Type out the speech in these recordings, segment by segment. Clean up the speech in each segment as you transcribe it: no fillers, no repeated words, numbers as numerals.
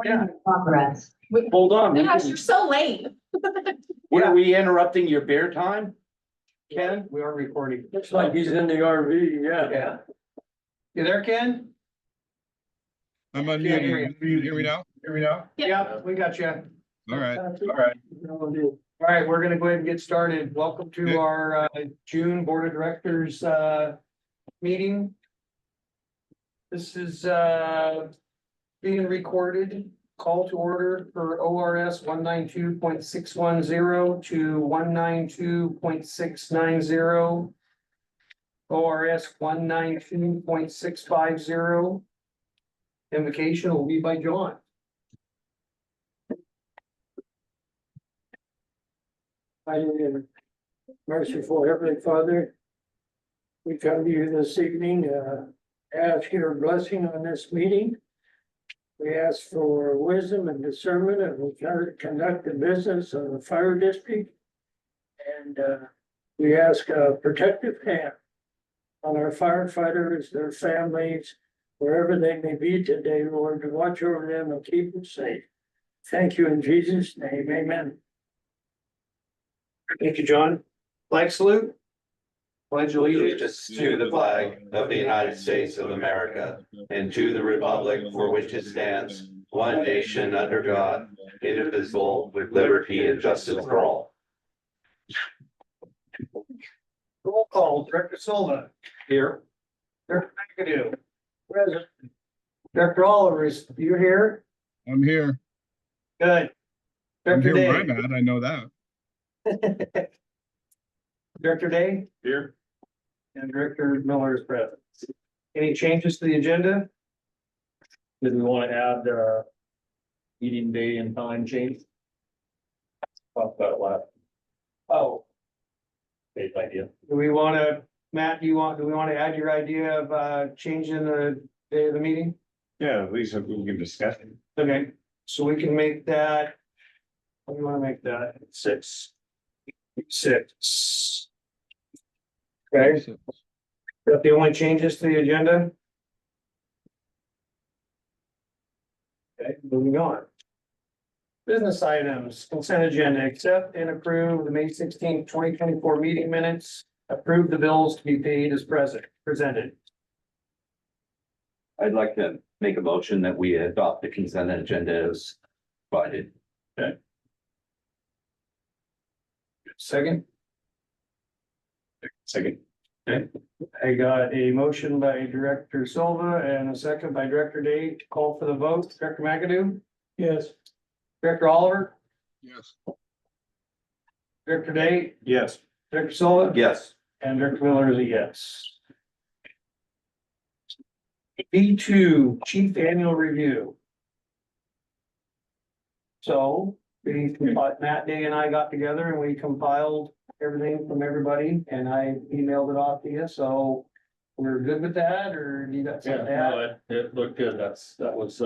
Yeah. Progress. Hold on. Gosh, you're so late. Were we interrupting your bear time? Ken? We are recording. Looks like he's in the RV, yeah. Yeah. You there, Ken? I'm Can't hear you. unmuted. Can you hear me now? Hear me now? Yeah, we got you. All right. All right, we're gonna go ahead and get started. Welcome to our June Board of Directors meeting. This is being recorded. Call to order for ORS 192.610 to 192.690. ORS 192.650. Invocation will be by John. Hallelujah. Merciful Heavenly Father, we come to you this evening, ask your blessing on this meeting. We ask for wisdom and discernment and we conduct the business of the fire district. And we ask a protective hand on our firefighters, their families, wherever they may be today, Lord, to watch over them and keep them safe. Thank you in Jesus' name, amen. Thank you, John. Flag salute. Pledge Allegiance to the flag of the United States of America and to the republic for which it stands, one nation under God, indivisible, with liberty and justice for all. Roll call, Director Silva. Here. Director McAdoo. Present. Director Oliver, is you here? I'm here. Good. I'm Director here where Day. I'm at. I know that. Director Day Here. and Director Miller is present. Any changes to the agenda? Did we want to add meeting day and time change? Talked about it last. Oh, Great idea. do we want to, Matt, do we want to add your idea of changing the day of the meeting? Yeah, at least if we can discuss it. Okay, so we can make that. What do you want to make that? 6. 6. Okay, is that the only changes to the agenda? Okay, moving on. Business items, consent agenda, accept and approve the May 16th, 2024 meeting minutes, approve the bills to be paid as presented. I'd like to make a motion that we adopt the consent agenda as provided. Second, Second. I got a motion by Director Silva and a second by Director Day to call for the vote. Director McAdoo, Yes. Director Oliver, Yes. Director Day, Yes. Director Silva. Yes. And Director Miller is a yes. B2, Chief Annual Review. So, Matt Day and I got together and we compiled everything from everybody and I emailed it off to you, so we're good with that, or do you got Yeah, something to add? no, it looked good. That was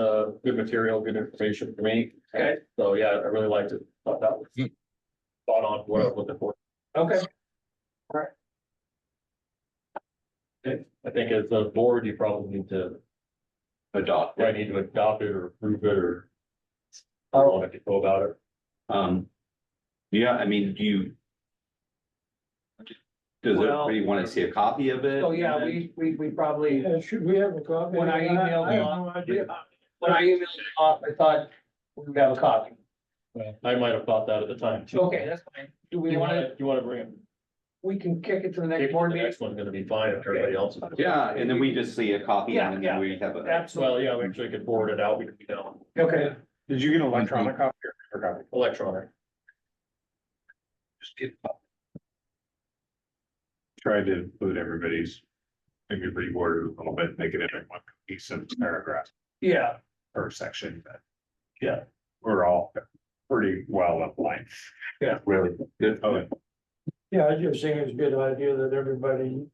good material, good information for me. Okay. So, yeah, I really liked it. Thought that was spot on what I was looking for. Okay, I think as a board, you probably need to, Adopt. need to adopt it or approve it or I don't want to go about it. Yeah, I mean, does Well- everybody want to see a copy of it? so yeah, we probably, Should we have a copy? When I emailed I it have off- no idea. when I emailed it off, I thought we would have a copy. I might have thought that at the time too. Okay, that's fine. Do we want to, You want to bring it? we can kick it to the The next board meeting? next one's gonna be fine if everybody else is. Yeah, and then we just see a copy Yeah, and yeah. then we have a. Absolutely. Well, yeah, we actually could forward it out. We could be down Okay, Did you get an electronic copy or copy? electronic. Just get- Tried to include everybody's, maybe reword it a little bit, make it into one cohesive paragraph yeah, per section, but. Yeah. We're all pretty well applied. Really good. Oh, Yeah, I just think it's a good idea that everybody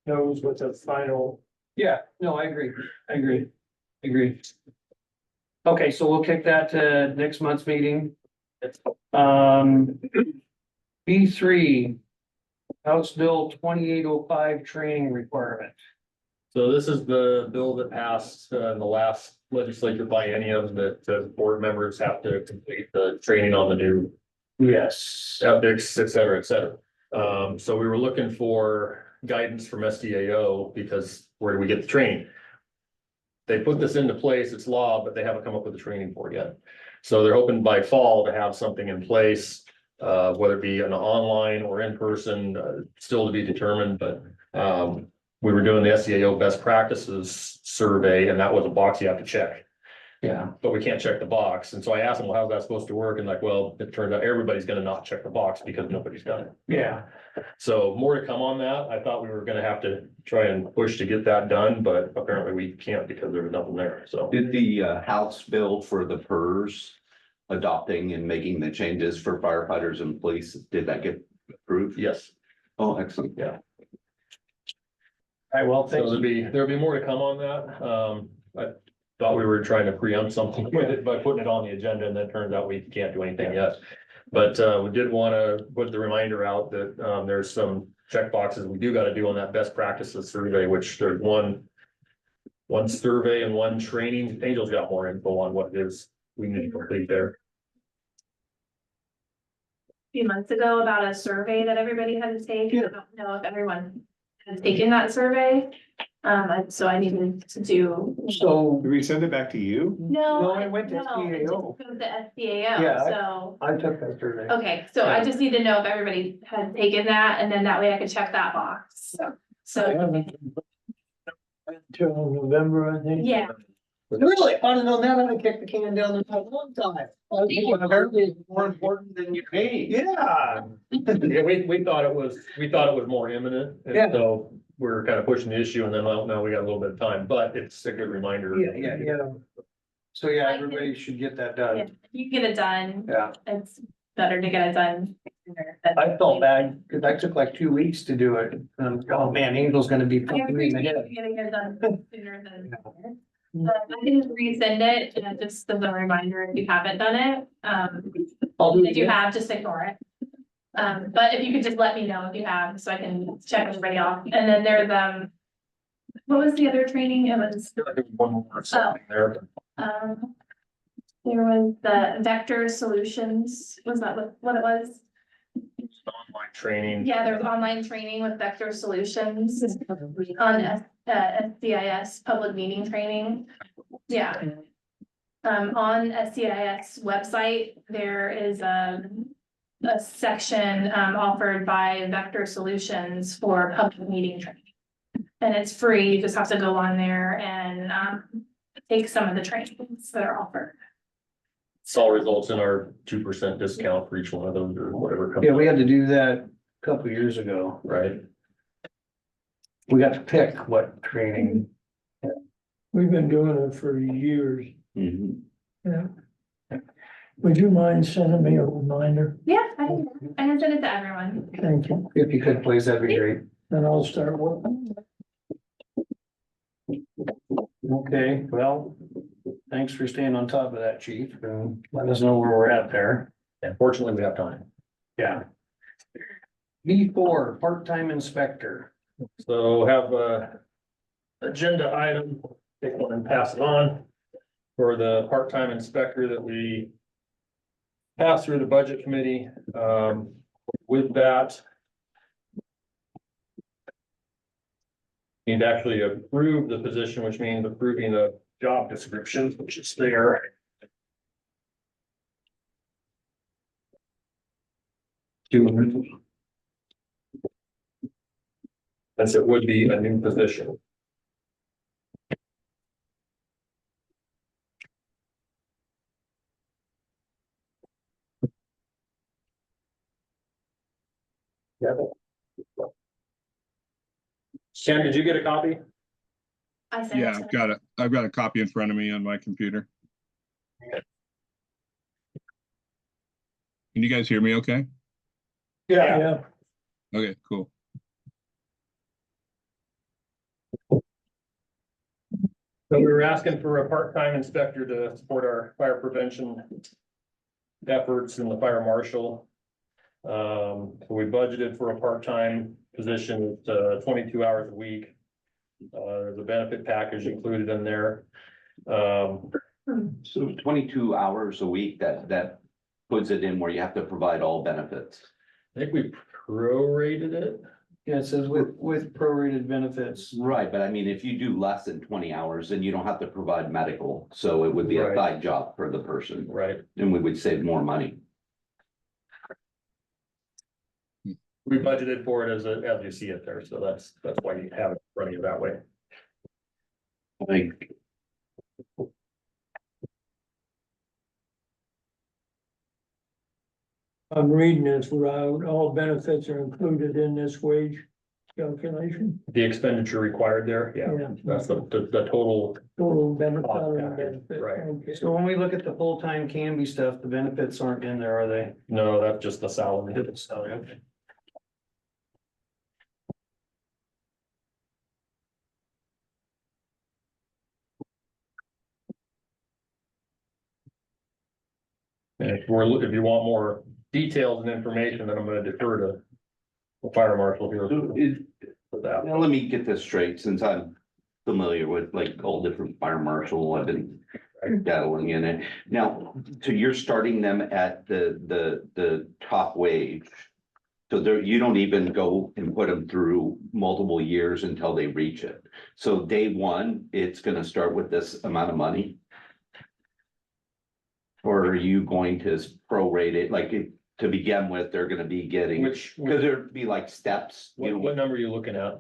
knows what the final. yeah, no, I agree. Okay, so we'll kick that to next month's meeting. B3, House Bill 2805 training requirement. So this is the bill that passed in the last legislature biennium that board members have to complete the training on the new Yes. ethics, et cetera, et cetera. So we were looking for guidance from SDAO because where do we get the training? They put this into place, it's law, but they haven't come up with the training for it yet. So they're hoping by fall to have something in place, whether it be an online or in person, still to be determined, but, we were doing the SDAO best practices survey and that was a box you have to check. Yeah. But we can't check the box. And so I asked them, well, how's that supposed to work? And like, well, it turned out everybody's gonna not check the box because nobody's done it. Yeah. So more to come on that. I thought we were gonna have to try and push to get that done, but apparently we can't because there was nothing there, so. Did the House bill for the PERS adopting and making the changes for firefighters and police, did that get approved? Yes, Oh, excellent. yeah. All right, well, So there'll be more to come on that. I thought we were trying to preempt something with it by putting it on the agenda and then it turns out we can't do anything yet. But we did want to put the reminder out that there's some check boxes we do got to do on that best practices survey, which there's one survey and one training. Angel's got more info on what it is we need to complete there. Few months ago about a survey that everybody had to take. I don't know if everyone has taken that survey. So I needed to do. So Did we send it back to you? No, it went to no, it SBAO. just goes to Yeah, SBAO, so, I took that survey. okay, so I just need to know if everybody had taken that, and then that way I could check that box, I so, haven't. Until November, I think. yeah. Really? I don't know, now I kicked the can down the road a long time. Apparently it's more important than you pay. Yeah. Yeah, we thought it was more imminent. Yeah. And so we're kind of pushing the issue and then well, now we got a little bit of time, but it's a good reminder. Yeah. So yeah, everybody should get that Yeah, done. if you get it done, Yeah. it's better to get it done sooner than- I felt bad because I took like 2 weeks to do it. Oh man, Angel's gonna be I fucking me in the appreciate head. you getting it done sooner than later. I can resend it, and just as a reminder, if you haven't done it, I'll do it if you again. have, just ignore it. But if you could just let me know if you have, so I can check everybody off, and then there's, what was the other training? It was, One more something there. there was the vector solutions, was that what it was? Online training. Yeah, there was online training with vector solutions on SCIS public meeting training. Yeah. On SCIS website, there is a section offered by Vector Solutions for public meeting training. And it's free, you just have to go on there and take some of the trainings that are offered. This all results in our 2% discount for each one of those or whatever. Yeah, we had to do that a couple years ago. Right. We got to pick what training. We've been doing it for years. Mhm. Yeah. Would you mind sending me a reminder? Yeah, I can send it to everyone. Thank you. If you could, please, that'd be great. Then I'll start working. Okay, well, thanks for staying on top of that, chief, and let us know where we're at there. Unfortunately, we have time. Yeah. B4, part-time inspector. So have a agenda item, take one and pass it on for the part-time inspector that we passed through the budget committee. With that, need to actually approve the position, which means approving the job description, which is there. Since it would be a new position. Ken, did you get a copy? I sent it Yeah, to I've got it. I've got a copy in front of me on my computer. Can you guys hear me okay? Yeah. Okay, cool. So we were asking for a part-time inspector to support our fire prevention efforts in the fire marshal. So we budgeted for a part-time position, 22 hours a week. There's a benefit package included in there. So 22 hours a week, that puts it in where you have to provide all benefits. I think we prorated it. Yeah, it says with prorated benefits. Right, but I mean, if you do less than 20 hours, then you don't have to provide medical, so it would be a Right. side job for the person, Right. and we would save more money. We budgeted for it as you see it there, so that's why you have it running that way. Like, I'm reading this route, all benefits are included in this wage calculation. The expenditure required there, yeah, that's the total. Total benefit. Cost package, right. Okay. So when we look at the full-time Canby stuff, the benefits aren't in there, are they? No, that's just the salary. Okay. And if you want more details and information, then I'm gonna defer to the fire marshal here. For that. now let me get this straight, since I'm familiar with like all different fire marshal, I've been dabbling in it. Now, so you're starting them at the top wage. So there, you don't even go and put them through multiple years until they reach it. So day one, it's gonna start with this amount of money. Or are you going to prorate it, like to begin with, they're gonna be getting, Which, because there'd be like steps, you know. what number are you looking at?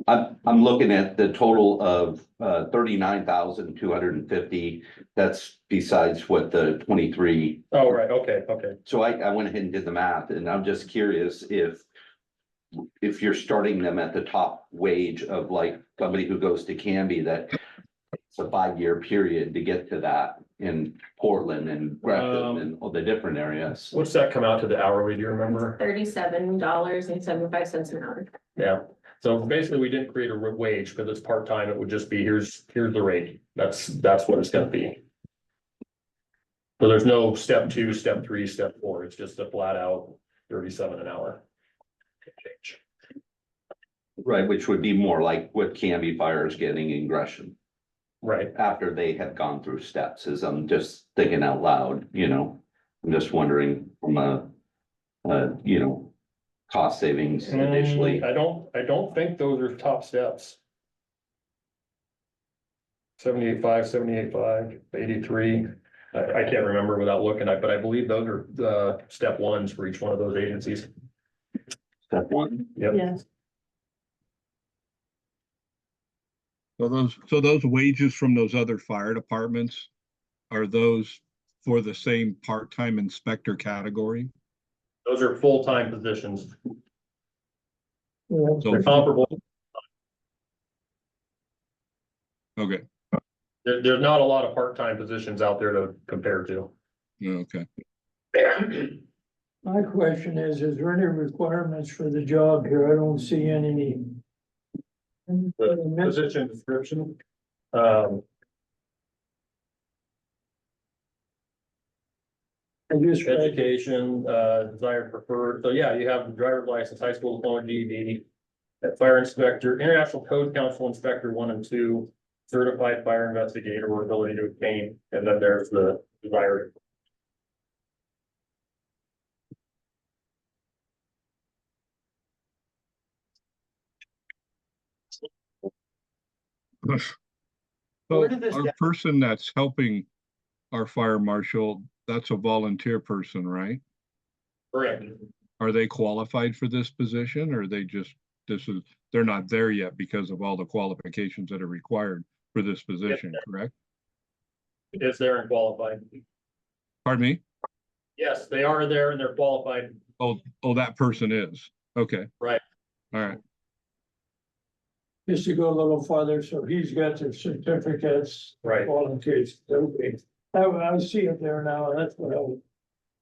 I'm looking at the total of 39,250. That's besides what the 23. Oh, right, okay. So I went ahead and did the math, and I'm just curious if you're starting them at the top wage of like somebody who goes to Canby, that it's a 5-year period to get to that in Portland and Gresham and all the different areas. What's that come out to the hourly, do you remember? $37.75 an hour. Yeah, so basically, we didn't create a wage because it's part-time, it would just be, here's the rate, that's what it's gonna be. So there's no step 2, step 3, step 4, it's just a flat out 37 an hour. Right, which would be more like what Canby Fire is getting in Gresham. Right, After they have gone through steps, as I'm just thinking out loud, you know, I'm just wondering from a, cost savings initially. I don't think those are top steps. 78.5, 78.5, 83, I can't remember without looking at, but I believe those are the step 1s for each one of those agencies. Step one. Yep. Yes. So those wages from those other fire departments, are those for the same part-time inspector category? Those are full-time positions, Yeah. So, they're comparable. okay, There's not a lot of part-time positions out there to compare to. okay. My question is there any requirements for the job here? I don't see any. The position description. I just read, Education, desired preferred, so yeah, you have the driver's license, high school diploma, GED. Fire inspector, international code council inspector 1 and 2, certified fire investigator or ability to obtain, and then there's the desired. So Where did this our get- person that's helping our fire marshal, that's a volunteer person, right? Correct. Are they qualified for this position, or they just, they're not there yet because of all the qualifications that are required for this position, correct? It's there and qualified. Pardon me? Yes, they are there and they're qualified. Oh, that person is, okay. Right. All right, just to go a little farther, so he's got the certificates. Right. Volunteers, okay. I see it there now, that's what I was.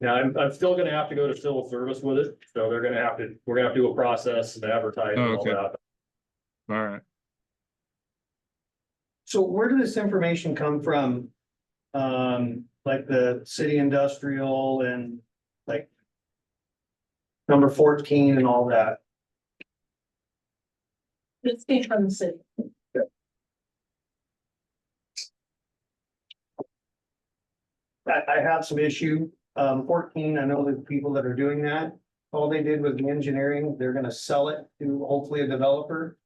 Now, I'm still gonna have to go to civil service with it, so we're gonna have to do a process and advertise and all Okay. that. all right. So where did this information come from? Like the city industrial and like number 14 and all that? This came from the city. I have some issue, 14, I know the people that are doing that, all they did was the engineering, they're gonna sell it to hopefully a developer.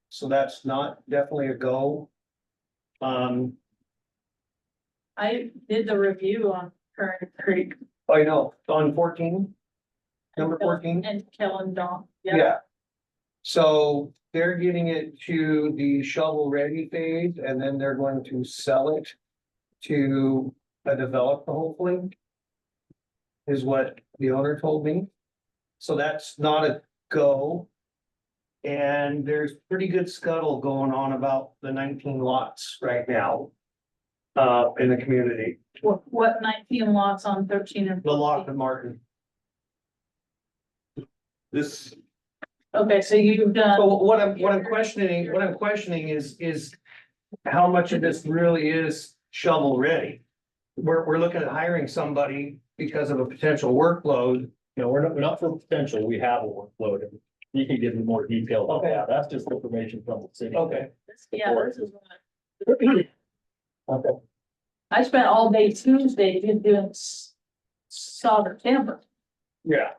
So that's not definitely a go. I did the review on Current Creek. I know, on 14. Number 14. And Kellen Dawn. Yeah. So they're getting it to the shovel ready phase and then they're going to sell it to a developer, hopefully. Is what the owner told me. So that's not a go. And there's pretty good scuttle going on about the 19 lots right now. In the community, What 19 lots on 13 and the Lock 14? and Martin. This, Okay, so you've done. So what I'm questioning is how much of this really is shovel ready? We're looking at hiring somebody because of a potential workload. No, we're not for potential, we have a workload. You can give me more detail about Okay. that, that's just information from the city. Okay. Yeah, this is what. Okay. I spent all day Tuesday doing solder timber. Yeah.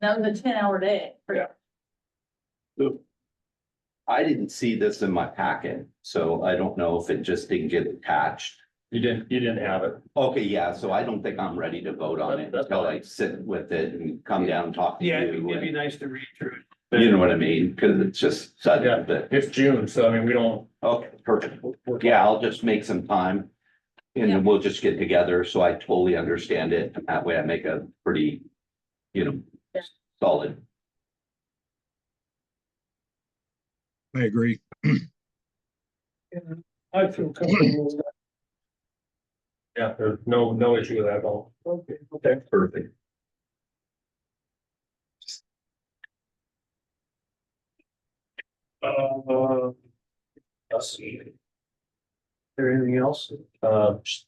That was a 10-hour day. Yeah. I didn't see this in my packet, so I don't know if it just didn't get attached. You didn't have it. Okay, yeah, so I don't think I'm ready to vote on it That's until fine. I sit with it and come down and talk to Yeah, you. it'd be and- nice to read through it. You know what I mean? Cause it's just Yeah. sudden, but, It's June, so I mean, we don't. okay, perfect. Yeah, I'll just make some time. And then we'll just get together, so I totally understand it, and that way I make a pretty, Yeah. solid. I agree. I feel comfortable with that. Yeah, there's no issue with that at all. Okay. Okay. Perfect. Let's see. Is there anything else?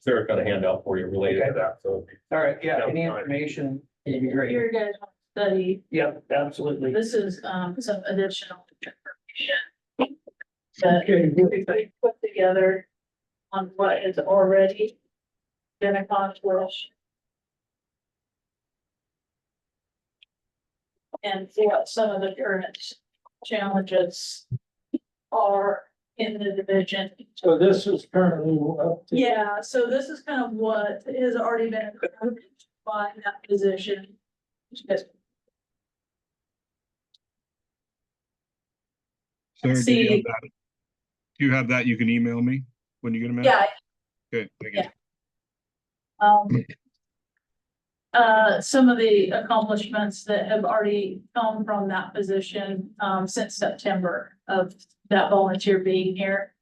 Sarah got a handout for you related to Okay. that, so. All right, yeah, Yeah, any fine. information would be great. Your guys want to study, Yep, absolutely. this is some additional information. That Okay, good. we put together on what is already been accomplished. And what some of the current challenges are in the division. So this is currently up to. Yeah, so this is kind of what has already been accomplished by that position. Just Sarah, do you See- have that? Do you have that? You can email me when you get a minute? Yeah, Okay, thank you. Yeah. Some of the accomplishments that have already come from that position, since September of that volunteer being here.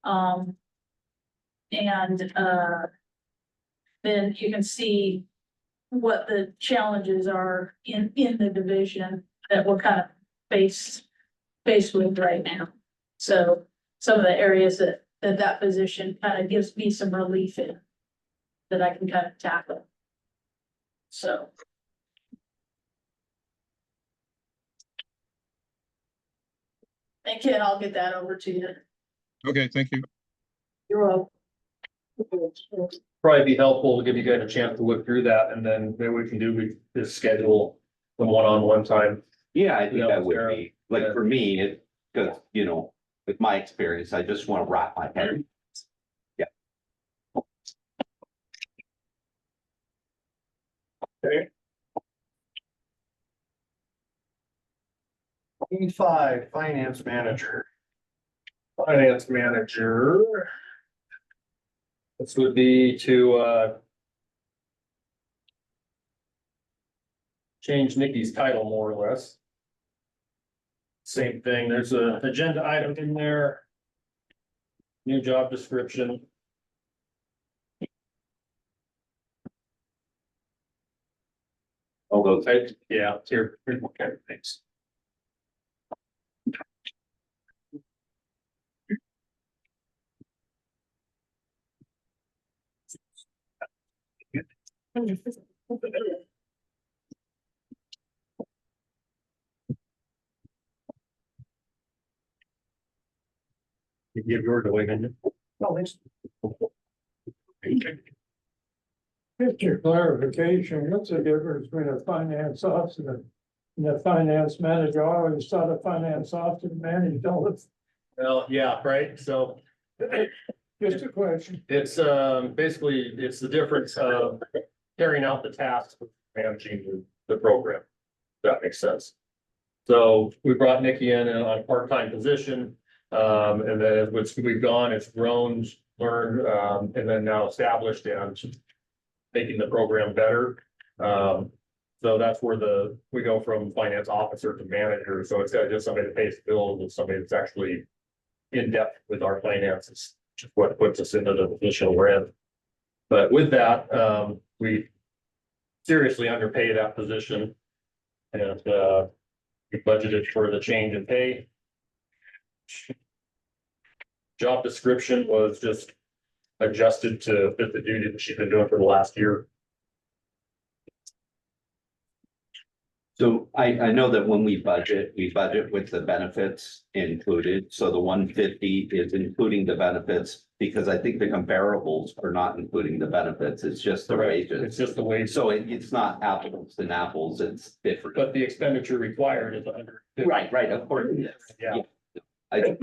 Then you can see what the challenges are in the division that we're kind of faced with right now. So some of the areas that position kind of gives me some relief in, that I can kind of tackle. So. And Ken, I'll get that over to you. Okay, thank you. You're welcome. Probably be helpful to give you guys a chance to look through that, and then maybe we can just schedule the one-on-one time. Yeah, I think Yeah, that would Sarah. be, like, Yeah. for me, it, cause, with my experience, I just wanna wrap my head. E5, finance manager. Finance manager. This would be to, change Nikki's title more or less. Same thing, there's a agenda item in there. New job description. All those, yeah, here, okay, thanks. You give yours away, didn't No, it's. Just your clarification, what's the difference between a finance officer and a finance manager? I always thought a finance officer managed all of, Well, yeah, right, so just a question. it's basically, it's the difference of carrying out the tasks of managing the program. If that makes sense. So we brought Nikki in on a part-time position, and then as we've gone, it's grown, learned, and then now established and making the program better. So that's where we go from finance officer to manager, so it's got just somebody that pays the bills and somebody that's actually in depth with our finances, which is what puts us into the position we're in. But with that, we seriously underpay that position. And we budgeted for the change in pay. Job description was just adjusted to fit the duty that she's been doing for the last year. So I know that when we budget with the benefits included, so the 150 is including the benefits. Because I think the comparables are not including the benefits, it's just the It's wages. just the wage, So it's not apples and apples, it's different. but the expenditure required is 150. Right, of course. Yeah, I,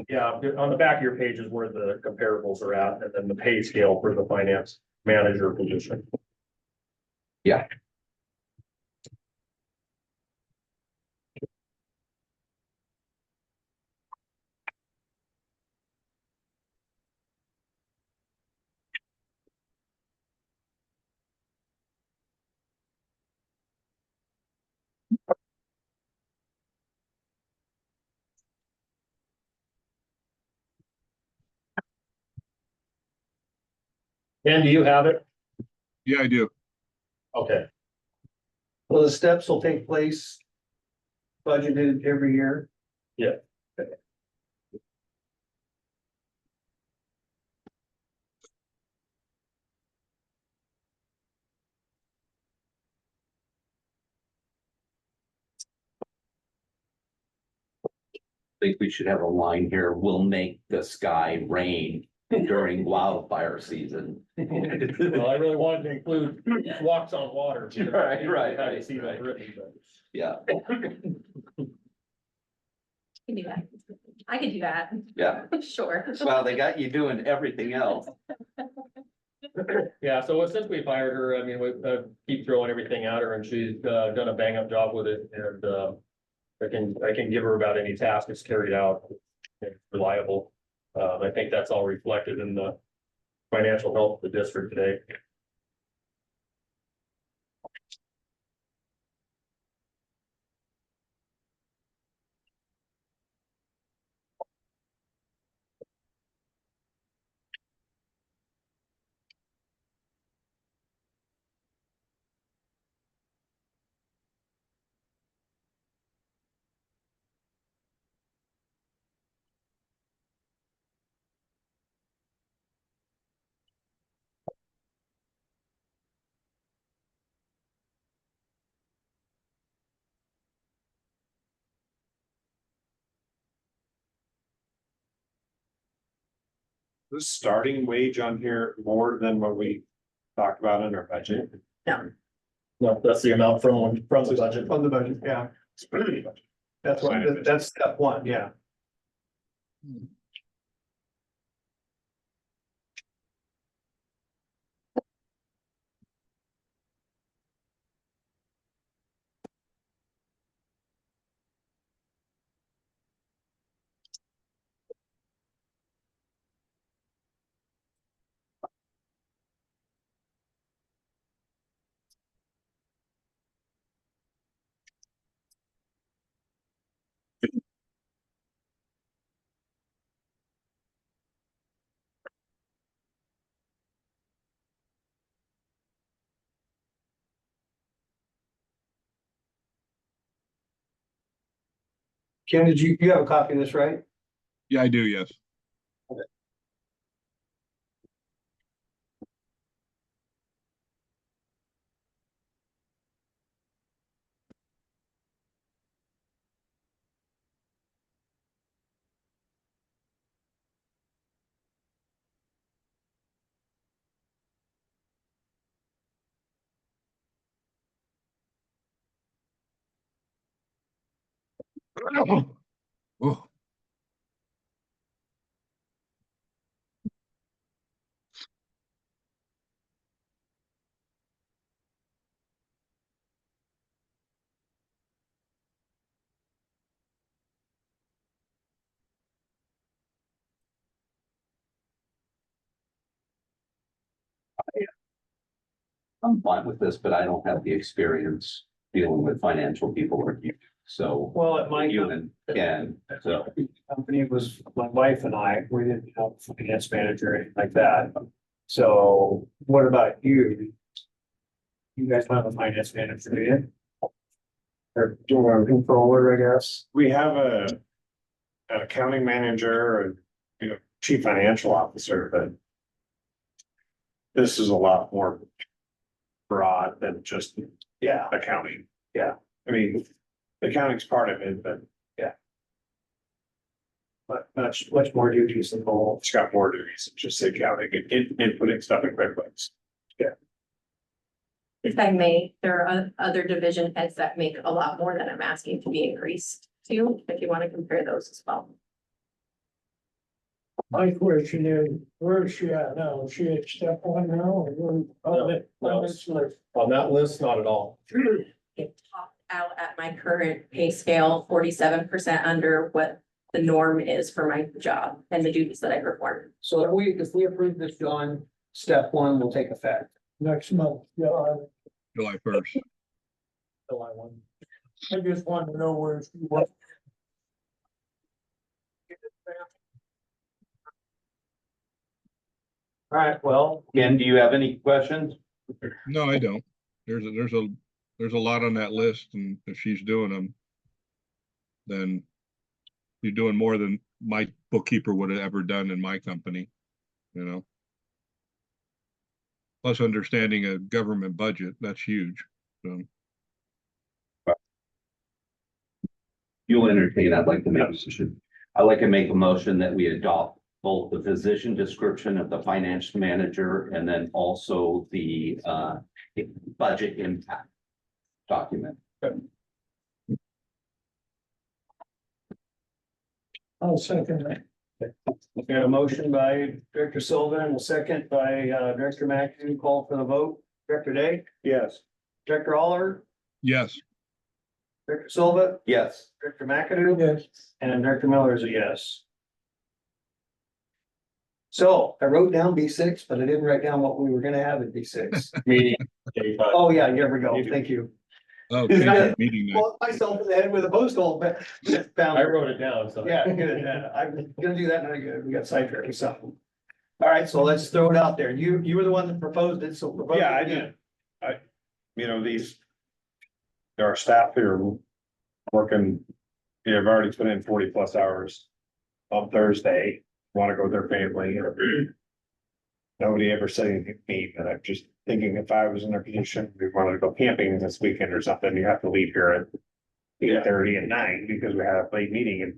yeah, on the back of your page is where the comparables are at, and then the pay scale for the finance manager position. yeah, Ken, do you have it? Yeah, I do. Okay, Well, the steps will take place budgeted every year. yeah. think we should have a line here, we'll make the sky rain during wildfire season. Well, I really wanted to include walks on water. because Right, I hadn't seen that right. written, but- Yeah, Can do that. I can do that. yeah, Sure. well, they got you doing everything else. Yeah, so since we've hired her, I mean, we keep throwing everything at her and she's done a bang up job with it and I can give her about any task that's carried out. It's reliable. I think that's all reflected in the financial health of the district today. The starting wage on here more than what we talked about in our budget. No, that's the amount from the budget. From the budget, yeah. That's what, that's step one, yeah. Ken, you have a copy of this, right? Yeah, I do, yes. Oh, I'm fine with this, but I don't have the experience dealing with financial people like you. So Well, at my you and Ken, so. company was my wife and I, we didn't have a finance manager or anything like that. So what about you? You guys don't have a finance manager, do you? Or do a controller, I guess? We have an accounting manager and, chief financial officer, but this is a lot more broad than just Yeah, accounting. Yeah. I mean, accounting's part of it, but but much more duties involved. it's got more duties than just accounting and inputting stuff in QuickBooks. If I may, there are other division heads that make a lot more that I'm asking to be increased to, if you want to compare those as well. My question is, where is she at now? Is she at step one now or where? No. On that list, not at all. It topped out at my current pay scale, 47% under what the norm is for my job and the duties that I perform. So if we approve this, John, step one will take effect. Next month, yeah, July 1st. July 1. I just wanted to know where she was. All right, well, Ken, do you have any questions? No, I don't. There's a lot on that list, and if she's doing them, then you're doing more than my bookkeeper would have ever done in my company, Plus understanding a government budget, that's huge. So You'll entertain, I'd like to make a motion. I'd like to make a motion that we adopt both the position description of the finance manager and then also the budget impact document. I'll second that. we got a motion by Director Sullivan and a second by Director McAdoo. Call for the vote. Director Day? Yes. Director Aller? yes, Director Silva? Yes. Director McAdoo? Yes, And Director Miller is a yes. So I wrote down B6, but I didn't write down what we were gonna have in B6. Meeting. Oh, yeah, here we go. Thank you. okay, meeting night. Well, myself in the head with a postal, but I wrote it down, so. Yeah, good. I'm gonna do that. Now we got sidetracked or something. All right, so let's throw it out there. You were the one that proposed it, so. propose Yeah, it I again. did. There are staff who are working, have already put in 40+ hours on Thursday, want to go with their family. Nobody ever said anything to me, but I'm just thinking if I was in their position, we wanted to go camping this weekend or something, you have to leave here at 8:30 and 9 because we have a late meeting and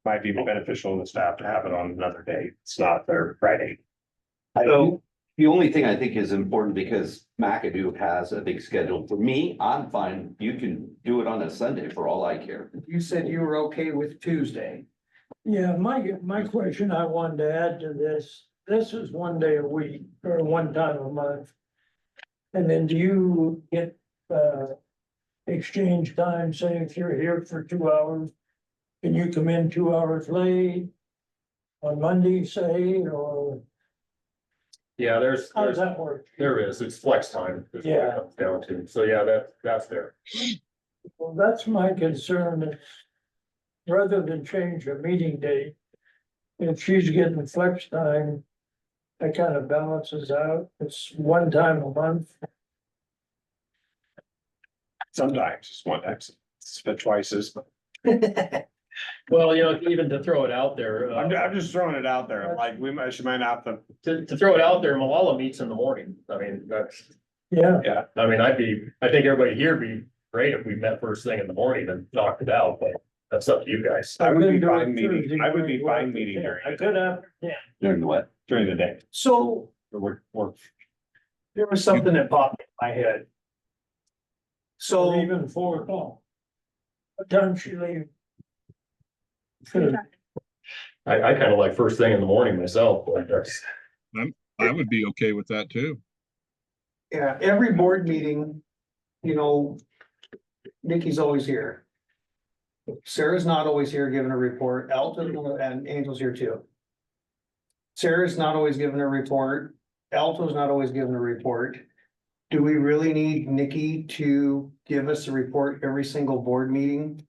might be beneficial to the staff to have it on another day. It's not their Friday. So the only thing I think is important because McAdoo has a big schedule. For me, I'm fine. You can do it on a Sunday for all I care. You said you were okay with Tuesday. yeah, my question I wanted to add to this is one day a week or one time a month. And then do you get exchange time, say if you're here for 2 hours, can you come in 2 hours late? On Monday, say, or Yeah, how does that work? there is, it's flex time. is what it Yeah. comes down to. So yeah, that's there. Well, that's my concern is rather than change a meeting date, if she's getting flex time, that kind of balances out. It's one time a month. Sometimes it's one time, it's been twice as. Well, even to throw it out there, I'm just throwing it out there, like, she might not have to throw it out there, Malala meets in the morning. I mean, Yeah, I think everybody here would be great if we met first thing in the morning and knocked it out, but that's up to you guys. I would be I've been fine doing meeting, Thursday I would be night fine work. meeting during I the could day, have, yeah. During what? during the day. So We're there was something that popped in my head. Or So even 4 o'clock. What time she leave? I kind of like first thing in the morning myself, like that's. I would be okay with that too. Yeah, every board meeting, you know, Nikki's always here. Sarah's not always here giving a report, Elton and Angel's here too. Sarah's not always giving a report, Alto's not always giving a report. Do we really need Nikki to give us a report every single board meeting?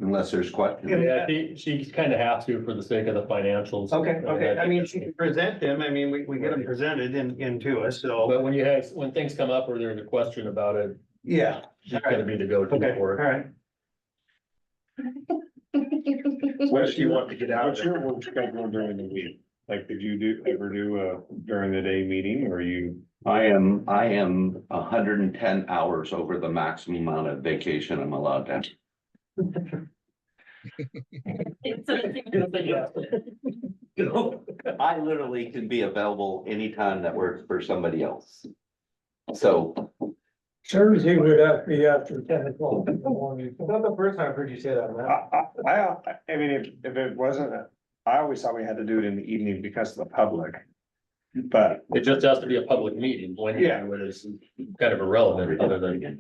Unless there's questions. Yeah, she kind of has to for the sake of the financials. Okay, I mean, she can present them, I mean, we get them presented into us, so, But when things come up or there's a question about it, yeah. she's gonna be the go-to Okay, all for it. right. What do you want to get out? What's your work schedule during the week? Like, did you ever do a during the day meeting or you? I am 110 hours over the maximum amount of vacation I'm allowed to have. I literally can be available anytime that works for somebody else. So, Thursday would have to be after 10 o'clock in the morning. Not the first time I've heard you say that, man. I mean, if it wasn't, I always thought we had to do it in the evening because of the public. But It just has to be a public meeting, when you do it is kind of irrelevant, other than.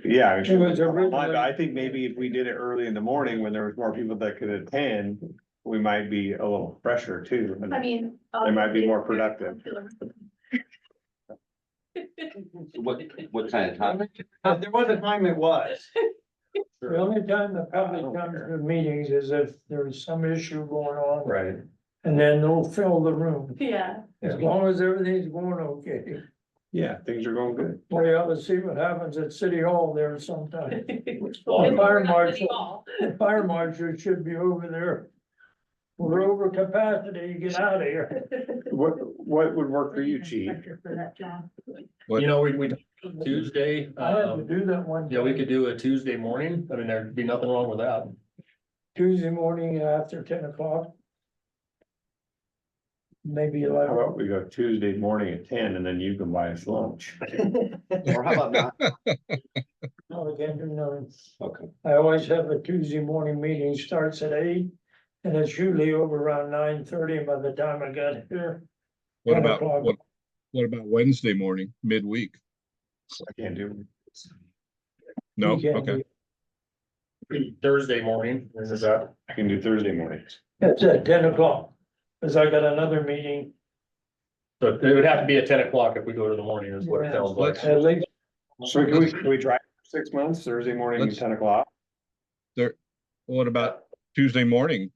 yeah, I It was originally- I think maybe if we did it early in the morning when there was more people that could attend, we might be a little fresher too. I mean. They might be more productive. what kind of time? There was a time it was. The only time the public comes to meetings is if there's some issue going on, Right. and then they'll fill the room. Yeah. As long as everything's going okay. Yeah, things are going good. We ought to see what happens at City Hall there sometime. Well, The fire marshal, the fire marshal should be over there. We're over capacity, get out of here. What would work for you, chief? You know, we Tuesday, I had to do that one. yeah, we time. could do a Tuesday morning. I mean, there'd be nothing wrong with that. Tuesday morning after 10 o'clock. Maybe How 11. about we go Tuesday morning at 10 and then you can buy us lunch? Or how about not? No, I can't do none. Okay. I always have a Tuesday morning meeting, starts at 8. And it's usually over around 9:30 by the time I got here. What 10 about, o'clock. what about Wednesday morning, midweek? I can't do. No, You can't okay. do- Thursday morning, is that? I can do Thursday mornings. It's at 10 o'clock, cause I got another meeting. So it would have to be at 10 o'clock if we go to the morning, is what it Yeah. sounds like. At least, So can we try 6 months, Thursday morning at Let's- 10 o'clock? What about Tuesday morning?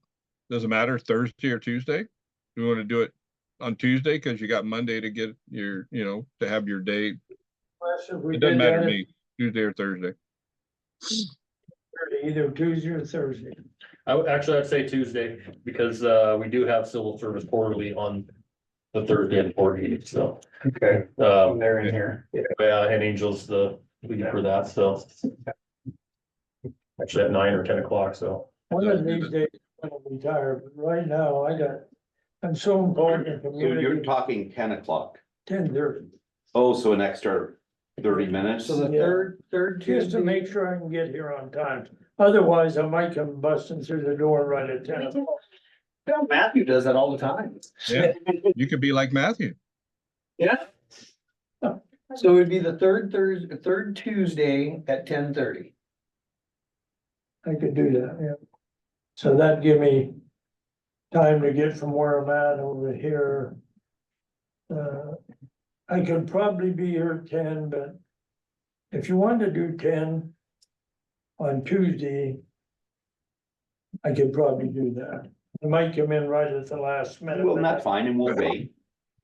Doesn't matter, Thursday or Tuesday? Do we want to do it on Tuesday? Cause you got Monday to get your, to have your day. if we It doesn't did matter that to me, Tuesday or Thursday. either Tuesday or Thursday. I'd say Tuesday, because we do have civil service quarterly on the Thursday and board meeting, so. Okay, they're in here. Yeah, and Angel's the lead for that, so. Actually at 9 or 10 o'clock, so. One of these days, I'm gonna retire, but right now I'm so involved in So you're community, talking 10 o'clock. 10:30. Oh, so an extra 30 minutes? So the Yeah. third Just to Tuesday, make sure I can get here on time. Otherwise, I might come busting through the door right at 10 o'clock. Matthew does that all the time. Yeah, you could be like Matthew. Yeah. So it'd be the third Tuesday at 10:30. I could do that, yeah. So that'd give me time to get from where I'm at over here. I could probably be here at 10, but if you wanted to do 10 on Tuesday, I could probably do that. I might come in right at the last minute. Well, that's fine, and we'll wait.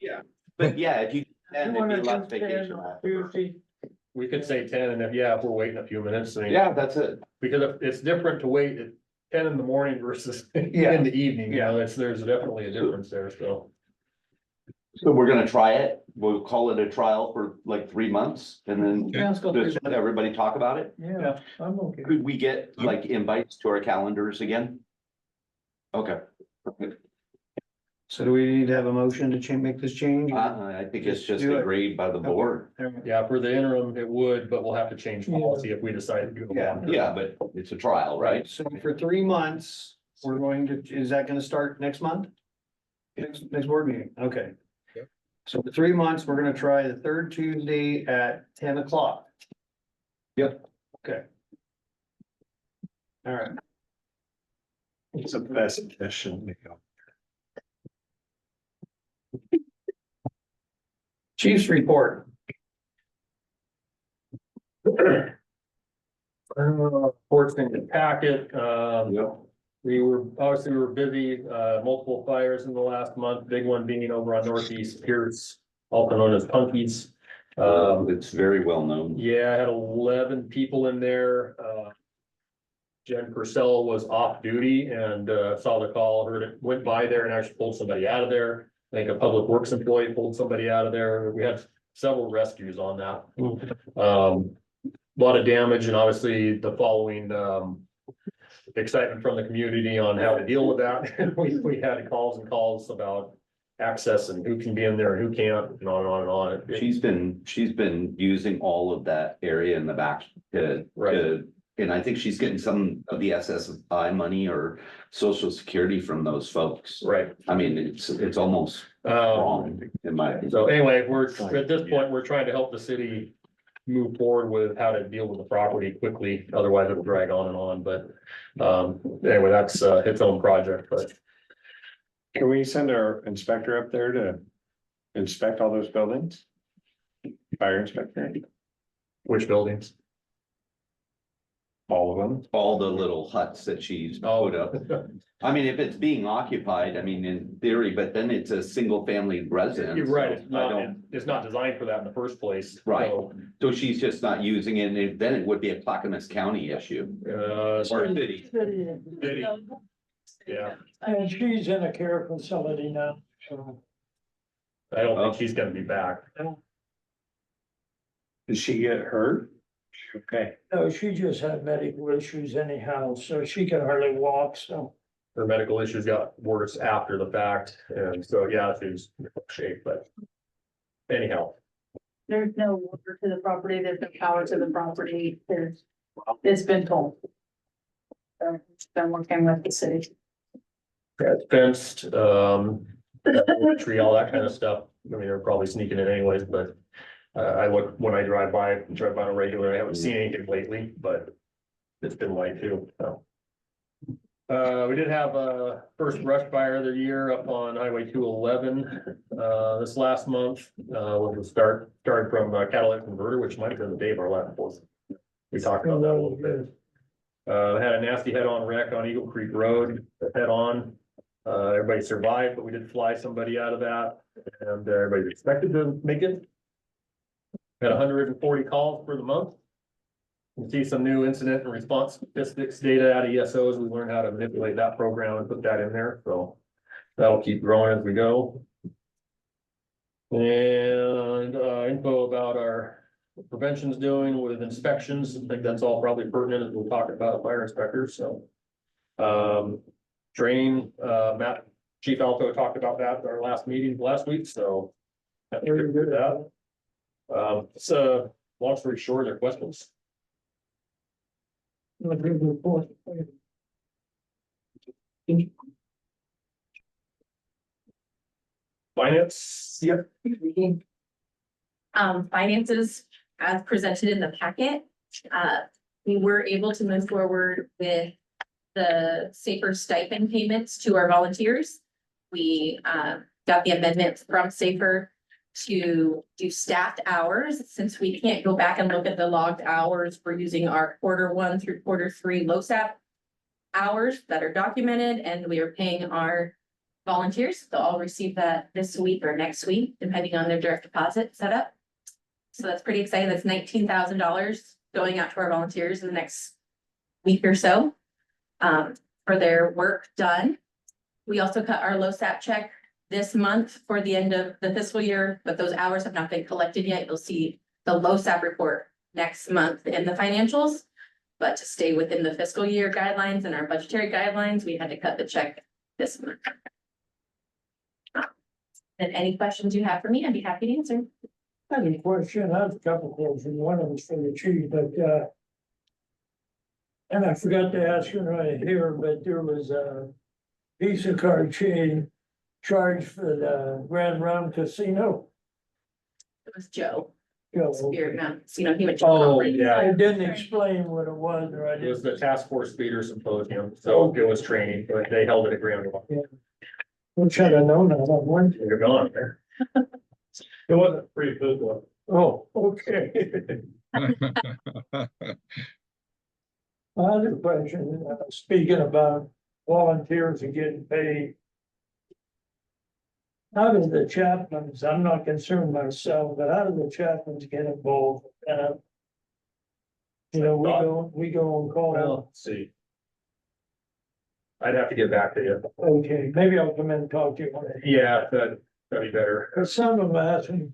Yeah, but yeah, if you, and You it'd be wanna less do 10 vacation. on Tuesday? We could say 10, and if we're waiting a few minutes, I mean, Yeah, that's it. because it's different to wait at 10 in the morning versus Yeah. in the evening, there's definitely a difference there, so. So we're gonna try it. We'll call it a trial for like 3 months and then Yeah, let's go through just that. everybody talk about it. Yeah, I'm okay. Could we get like invites to our calendars again? Okay. So do we need to have a motion to make this change? I think it's just Do it. agreed by the board. Yeah, for the interim, it would, but we'll have to change policy if we decide to do it. Yeah, but it's a trial, right? So for 3 months, we're going to, is that gonna start next month? Next board meeting, okay. Yep. So for 3 months, we're gonna try the third Tuesday at 10 o'clock. Yep. Okay. All right, It's a best edition. Chiefs report. Reports in the packet, Yep. we were busy, multiple fires in the last month, big one being over on Northeast Pierce, also known as Punkies. It's very well known. Yeah, I had 11 people in there, Jen Purcell was off duty and, saw the call, heard it, went by there and actually pulled somebody out of there. I think a public works employee pulled somebody out of there, we had several rescues on that. A lot of damage and obviously the following, excitement from the community on how to deal with that. We had calls and calls about access and who can be in there and who can't, and on and on and on. She's been using all of that area in the back to, Right. and I think she's getting some of the SSI money or social security from those folks. Right. I mean, it's almost Um, wrong in my opinion. so anyway, we're, at this point, we're trying to help the city move forward with how to deal with the property quickly, otherwise it'll drag on, but, anyway, that's, its own project, but. Can we send our inspector up there to inspect all those buildings? Fire inspector, Which buildings? all of them? All the little huts that she's Oh. put up. I mean, if it's being occupied, I mean, in theory, but then it's a single family residence. You're right, so it's I not, don't, it's not designed for that in the first place. Right. So, so she's just not using it, and then it would be a Clackamas County issue. or city. City. Yeah, And she's in a care facility now, so. I don't think she's gonna be back. Did she get hurt? Okay, No, she just had medical issues anyhow, so she can hardly walk, so. Her medical issues got worse after the fact, and so, yeah, she's in shape, but. Anyhow, There's no water to the property, there's no power to the property, it's been told. So it's been working with the city. yeah, it's fenced, tree, all that kind of stuff. I mean, they're probably sneaking in anyways, but. I look, when I drive by on a regular, I haven't seen anything lately, but it's been light too, so. We did have a first brush fire of the year up on Highway 211, this last month, with the started from catalytic converter, which might have been the day of our last post. We talked about that a little bit. Had a nasty head-on wreck on Eagle Creek Road, head-on. Everybody survived, but we did fly somebody out of that, and everybody's expected to make it. Had 140 calls for the month. You see some new incident and response statistics data out of ESOs. We learned how to manipulate that program and put that in there, so that'll keep growing as we go. And info about our prevention's doing with inspections. I think that's all probably pertinent as we'll talk about fire inspectors, so. Training, Matt, Chief Alto talked about that at our last meeting last week, so. Very good at that. So long story short, there are questions. Finance, yep. Finances as presented in the packet. We were able to move forward with the safer stipend payments to our volunteers. We got the amendment from Safer to do staffed hours, since we can't go back and look at the logged hours. We're using our Q1 through Q3 LoSAP hours that are documented, and we are paying our volunteers. They'll all receive that this week or next week, depending on their direct deposit setup. So that's pretty exciting. That's $19,000 going out to our volunteers in the next week or so for their work done. We also cut our LoSAP check this month for the end of the fiscal year, but those hours have not been collected yet. You'll see the LoSAP report next month in the financials. But to stay within the fiscal year guidelines and our budgetary guidelines, we had to cut the check this month. And any questions you have for me, I'd be happy to answer. I have a question, I have a couple questions, one of them's for the chief, but, And I forgot to ask you right here, but there was a Visa card charge for the Grand Round Casino. It was Joe, You know, Spirit Mountain, you know, he went to. Oh, conference. yeah. I didn't explain what it was, or I It was didn't. the task force speeder symposium, so it was training, but they held it at Grand Walk. Which I don't know, I went to. You're gone there. It wasn't pretty good one. Oh, okay. My other question, speaking about volunteers and getting paid. How do the chaplains, I'm not concerned myself, but how do the chaplains get involved? You know, we go on call. Well, let's see. I'd have to get back to you. Okay, maybe I'll come in and talk to you. Yeah, that'd be better. Cause some of them ask me,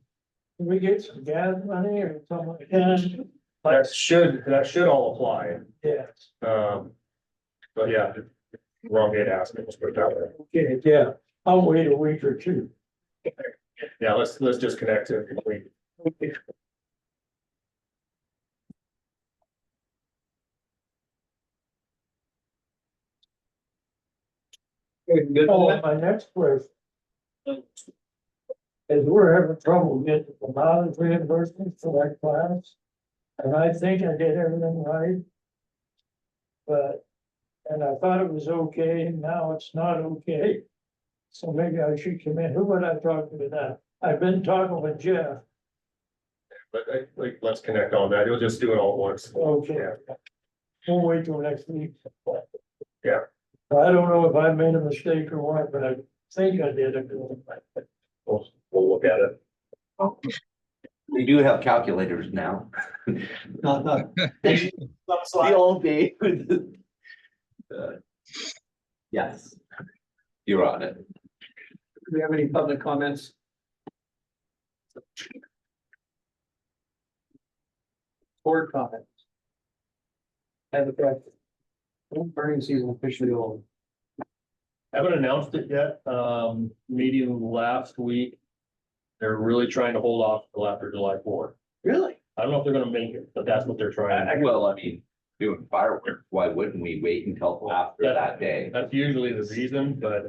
can we get some gas money or something like that? That should all apply. Yes, But yeah, wrong day to ask me, let's put it that way. okay, yeah, I'll wait a week or two. Yeah, let's just connect to complete. Okay. Oh, my next question. Is we're having trouble getting the mileage reimbursement for that class. And I think I did everything right. But, and I thought it was okay, now it's not okay. So maybe I should come in, who would I talk to that? I've been talking with Jeff. But let's connect on that. You'll just do it all at once. Okay. We'll wait till next week. Yeah. I don't know if I made a mistake or what, but I think I did it. We'll look at it. We do have calculators now. The old day. Yes. You're on it. Do we have any public comments? Board comments? Have a question. Burning season officially over. Haven't announced it yet. Meeting last week. They're really trying to hold off till after July 4th. Really? I don't know if they're gonna make it, but that's what they're trying. Well, I mean, doing fireworks, why wouldn't we wait until after that day? That's usually the reason, but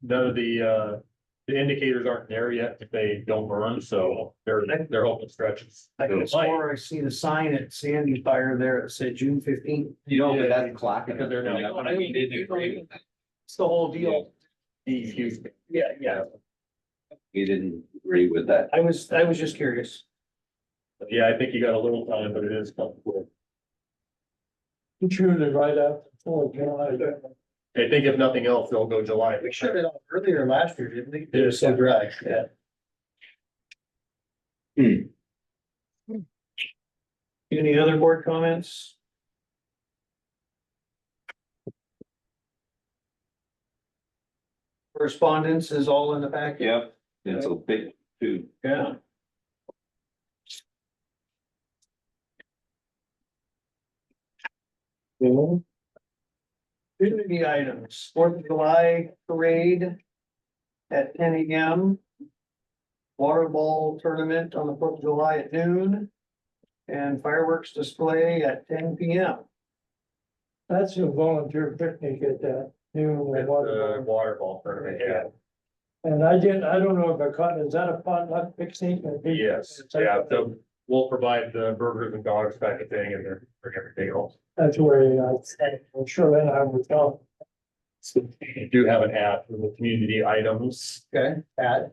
none of the indicators aren't there yet if they don't burn, so they're hoping stretches. I could have swore I seen a sign at Sandy Fire there that said June 15th. You know, but that's clock. Because they're now. It's the whole deal. Excuse me. Yeah. We didn't agree with that. I was just curious. Yeah, I think you got a little time, but it is comfortable. It's usually right after 4th of July. I think if nothing else, they'll go July. We shut it off earlier last year, didn't we? It was so dry. Yeah. Any other board comments? Correspondence is all in the packet. Yeah, it's a big too. Yeah. Community items, 4th of July parade at 10 AM. Water ball tournament on the 4th of July at noon. And fireworks display at 10 PM. That's a volunteer picnic at that noon. With the water ball tournament, yeah. And I don't know if I caught, is that a potluck picnic? Yes, yeah, so we'll provide the burgers and dogs type of thing and then bring everything else. That's where I'm sure then I was talking. So we do have an ad for the community items. Okay, add.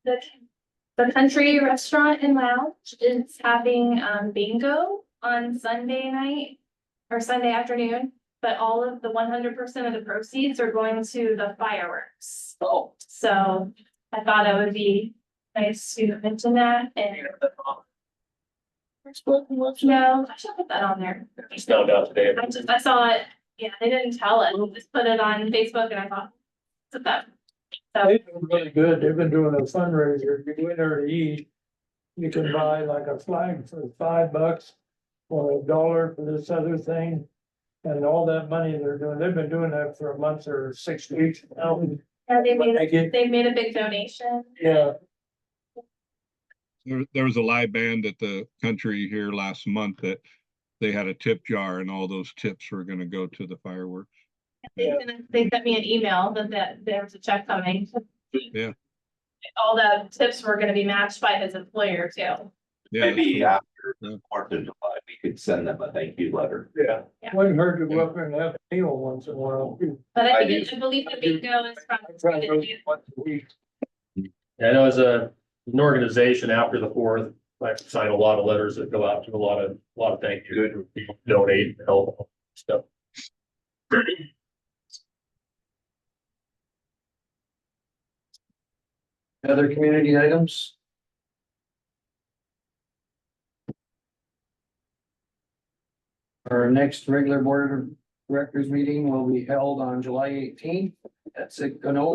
The country restaurant and lounge is having bingo on Sunday night or Sunday afternoon. But all of the 100% of the proceeds are going to the fireworks. Oh. So I thought it would be nice to mention that and. No, I should put that on there. Just found out today. I saw it, yeah, they didn't tell it, just put it on Facebook and I thought, put that. So, They've been really good. They've been doing a fundraiser. You go in there to eat. You can buy like a flag for $5 or $1 for this other thing. And all that money they're doing, they've been doing that for a month or 6 weeks now. yeah, they They made a big donation. Yeah, There was a live band at the country here last month that they had a tip jar and all those tips were gonna go to the fireworks. They sent me an email that there was a check coming. Yeah. All the tips were gonna be matched by his employer too. Yeah. Maybe that's after Yeah. the 4th of July, we could send them a thank you letter. Yeah. Wouldn't hurt to go up and have a meal once in a while. But I I think, I believe the bingo is from. I try to go once a week. I know as an organization after the 4th, I sign a lot of letters that go out to a lot of thank you. Good. People donate, help, stuff. Other community items? Our next regular board of directors meeting will be held on July 18th. That's it. No.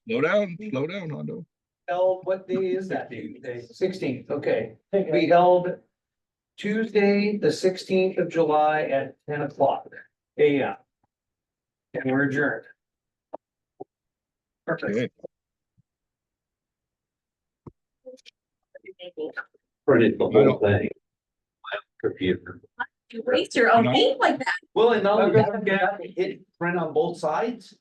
Slow down, Hondo. Held, what day is that day? 16th, okay. We held Tuesday, the 16th of July at 10 o'clock AM. And we're adjourned. Perfect. Okay. Printed the whole thing. My computer. You waste your own ink like that. Well, and not only that, hit print on both sides.